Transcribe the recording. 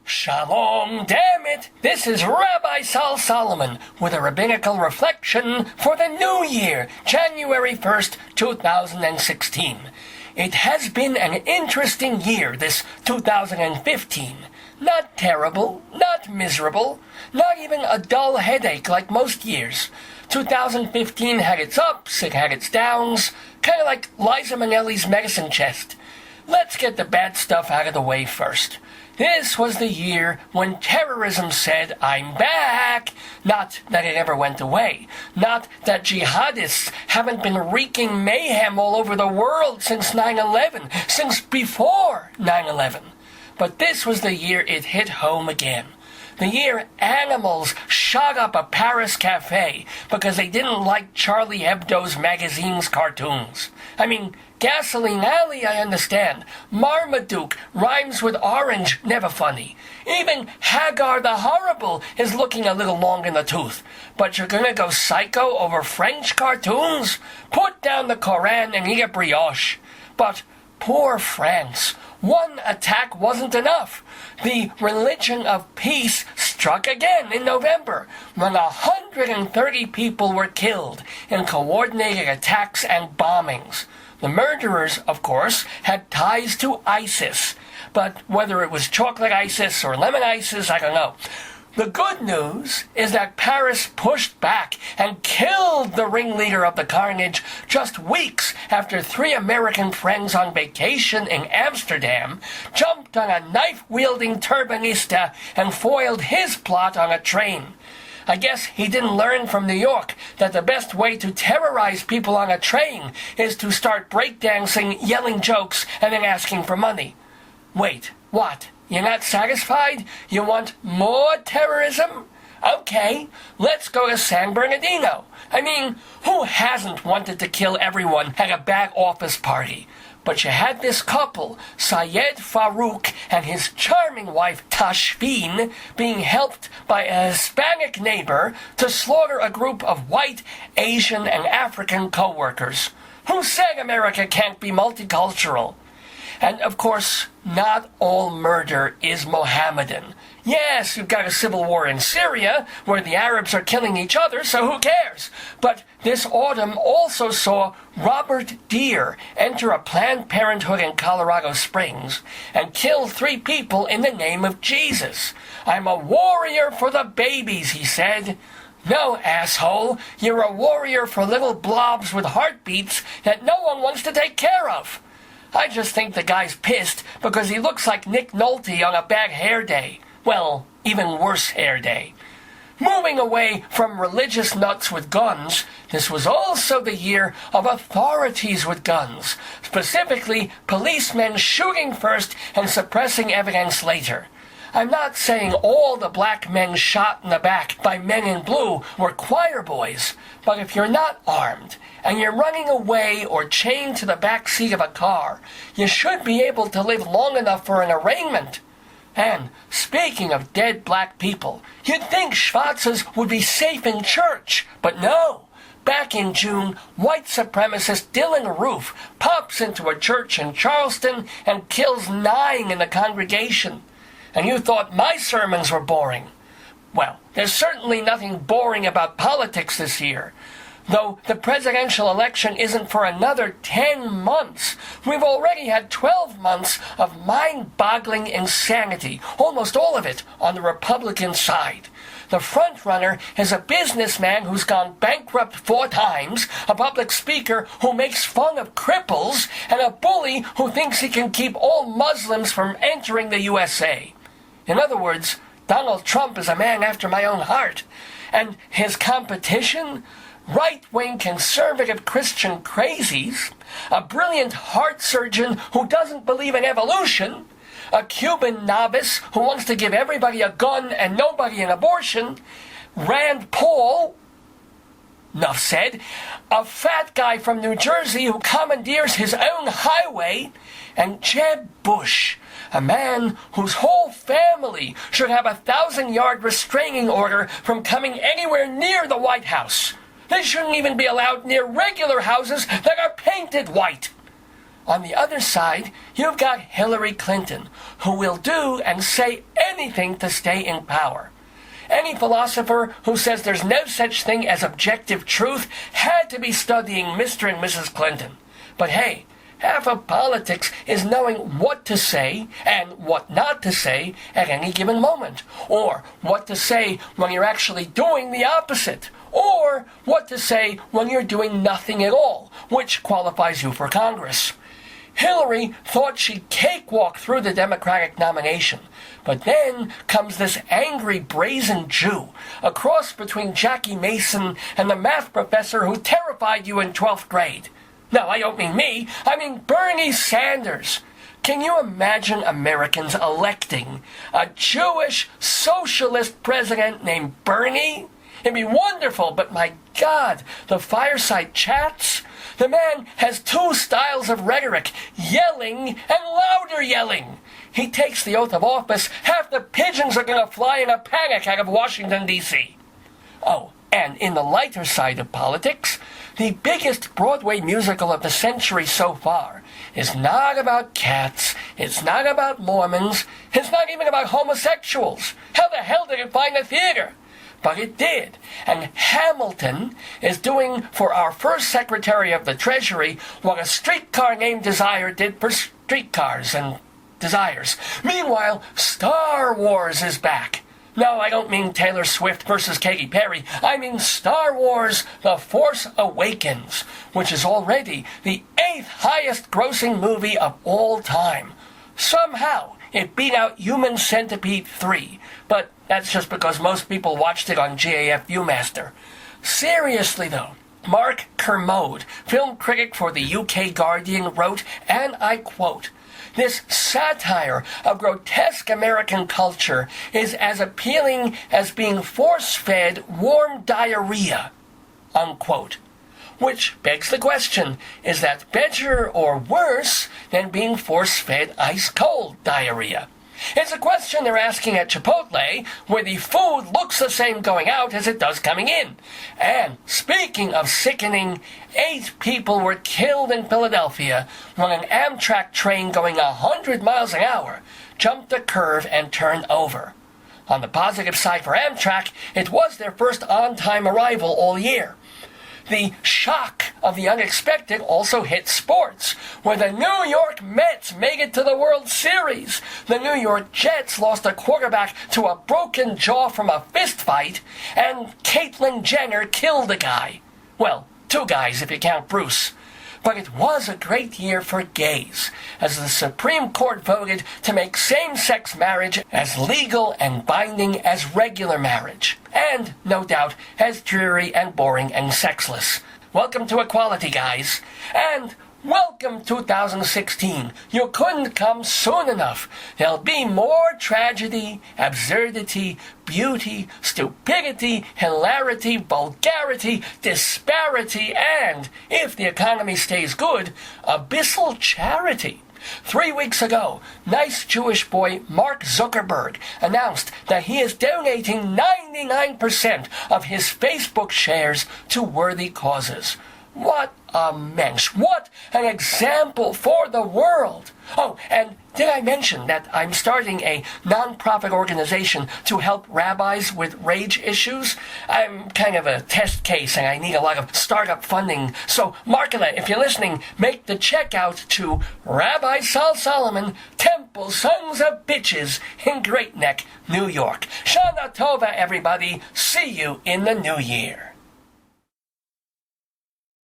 Shalom Dammit! This is Rabbi Sol Solomon with a Rabbinical reflection for the new year, January 1st, 2016. It has been an interesting year, this 2015. Not terrible, not miserable, not even a dull headache like most years. 2015 had its ups, it had its downs, kind of like Liza Minnelli's medicine chest. Let's get the bad stuff out of the way first. This was the year when terrorism said, "I'm back." Not that it ever went away. Not that jihadists haven't been wreaking mayhem all over the world since 9/11, since before 9/11. But this was the year it hit home again. The year animals shot up a Paris cafe because they didn't like Charlie Hebdo's magazine's cartoons. I mean, Gasoline Alley, I understand. Marmaduke rhymes with orange, never funny. Even Hagar the Horrible is looking a little long in the tooth. But you're gonna go psycho over French cartoons? Put down the Koran and eat a brioche. But poor France. One attack wasn't enough. The religion of peace struck again in November, when 130 people were killed in coordinated attacks and bombings. The murderers, of course, had ties to ISIS, but whether it was chocolate ISIS or lemon ISIS, I don't know. The good news is that Paris pushed back and killed the ringleader of the carnage just weeks after 3 American friends on vacation in Amsterdam jumped on a knife-wielding turbanista and foiled his plot on a train. I guess he didn't learn from New York that the best way to terrorize people on a train is to start breakdancing, yelling jokes, and then asking for money. Wait, what? You're not satisfied? You want more terrorism? Okay, let's go to San Bernardino. I mean, who hasn't wanted to kill everyone at a back office party? But you had this couple, Syed Farouk and his charming wife Tashfeen, being helped by a Hispanic neighbor to slaughter a group of white, Asian, and African co-workers. Who said America can't be multicultural? And, of course, not all murder is Mohammedan. Yes, you've got a civil war in Syria, where the Arabs are killing each other, so who cares? But this autumn also saw Robert Deere enter a Planned Parenthood in Colorado Springs and kill 3 people in the name of Jesus. "I'm a warrior for the babies," he said. No, asshole, you're a warrior for little blobs with heartbeats that no one wants to take care of. I just think the guy's pissed because he looks like Nick Nolte on a bad hair day. Well, even worse hair day. Moving away from religious nuts with guns, this was also the year of authorities with guns, specifically policemen shooting first and suppressing evidence later. I'm not saying all the black men shot in the back by men in blue were choir boys, but if you're not armed and you're running away or chained to the back seat of a car, you should be able to live long enough for an arraignment. And speaking of dead black people, you'd think Schwarzes would be safe in church, but no. Back in June, white supremacist Dylan Roof pops into a church in Charleston and kills 9 in the congregation. And you thought my sermons were boring. Well, there's certainly nothing boring about politics this year. Though the presidential election isn't for another 10 months, we've already had 12 months of mind-boggling insanity, almost all of it on the Republican side. The front-runner is a businessman who's gone bankrupt 4 times, a public speaker who makes fun of cripples, and a bully who thinks he can keep all Muslims from entering the USA. In other words, Donald Trump is a man after my own heart. And his competition? Right-wing conservative Christian crazies, a brilliant heart surgeon who doesn't believe in evolution, a Cuban novice who wants to give everybody a gun and nobody an abortion, Rand Paul, enough said, a fat guy from New Jersey who commandeers his own highway, and Jeb Bush, a man whose whole family should have a 1,000-yard restraining order from coming anywhere near the White House. They shouldn't even be allowed near regular houses that are painted white. On the other side, you've got Hillary Clinton, who will do and say anything to stay in power. Any philosopher who says there's no such thing as objective truth had to be studying Mr. and Mrs. Clinton. But hey, half of politics is knowing what to say and what not to say at any given moment, or what to say when you're actually doing the opposite, or what to say when you're doing nothing at all, which qualifies you for Congress. Hillary thought she'd cakewalk through the Democratic nomination, but then comes this angry, brazen Jew, a cross between Jackie Mason and the math professor who terrified you in 12th grade. No, I don't mean me, I mean Bernie Sanders. Can you imagine Americans electing a Jewish socialist president named Bernie? It'd be wonderful, but my God, the fireside chats? The man has two styles of rhetoric, yelling and louder yelling. He takes the oath of office, half the pigeons are going to fly in a panic out of Washington, D.C. Oh, and in the lighter side of politics, the biggest Broadway musical of the century so far is not about cats, it's not about Mormons, it's not even about homosexuals. How the hell did it find a theater? But it did. And Hamilton is doing for our first Secretary of the Treasury what a streetcar named Desire did for streetcars and desires. Meanwhile, Star Wars is back. No, I don't mean Taylor Swift versus Katy Perry. I mean Star Wars The Force Awakens, which is already the 8th highest grossing movie of all time. Somehow, it beat out Human Centipede 3, but that's just because most people watched it on GAF Viewmaster. Seriously though, Mark Kermode, film critic for the UK Guardian, wrote, and I quote, "This satire of grotesque American culture is as appealing as being force-fed warm diarrhea," unquote. Which begs the question, is that better or worse than being force-fed ice-cold diarrhea? It's a question they're asking at Chipotle, where the food looks the same going out as it does coming in. And speaking of sickening, 8 people were killed in Philadelphia when an Amtrak train going 100 miles an hour jumped a curve and turned over. On the positive side for Amtrak, it was their first on-time arrival all year. The shock of the unexpected also hit sports, where the New York Mets made it to the World Series. The New York Jets lost a quarterback to a broken jaw from a fist fight, and Caitlyn Jenner killed a guy. Well, 2 guys if you count Bruce. But it was a great year for gays, as the Supreme Court voted to make same-sex marriage as legal and binding as regular marriage, and, no doubt, as dreary and boring and sexless. Welcome to equality, guys. And welcome 2016. You couldn't come soon enough. There'll be more tragedy, absurdity, beauty, stupidity, hilarity, vulgarity, disparity, and, if the economy stays good, abyssal charity. 3 weeks ago, nice Jewish boy Mark Zuckerberg announced that he is donating 99% of his Facebook shares to worthy causes. What a mensch. What an example for the world. Oh, and did I mention that I'm starting a non-profit organization to help rabbis with rage issues? I'm kind of a test case and I need a lot of startup funding. So, Markela, if you're listening, make the check out to Rabbi Sol Solomon, Temple Sons of Bitches in Great Neck, New York. Shana Tova, everybody. See you in the new year.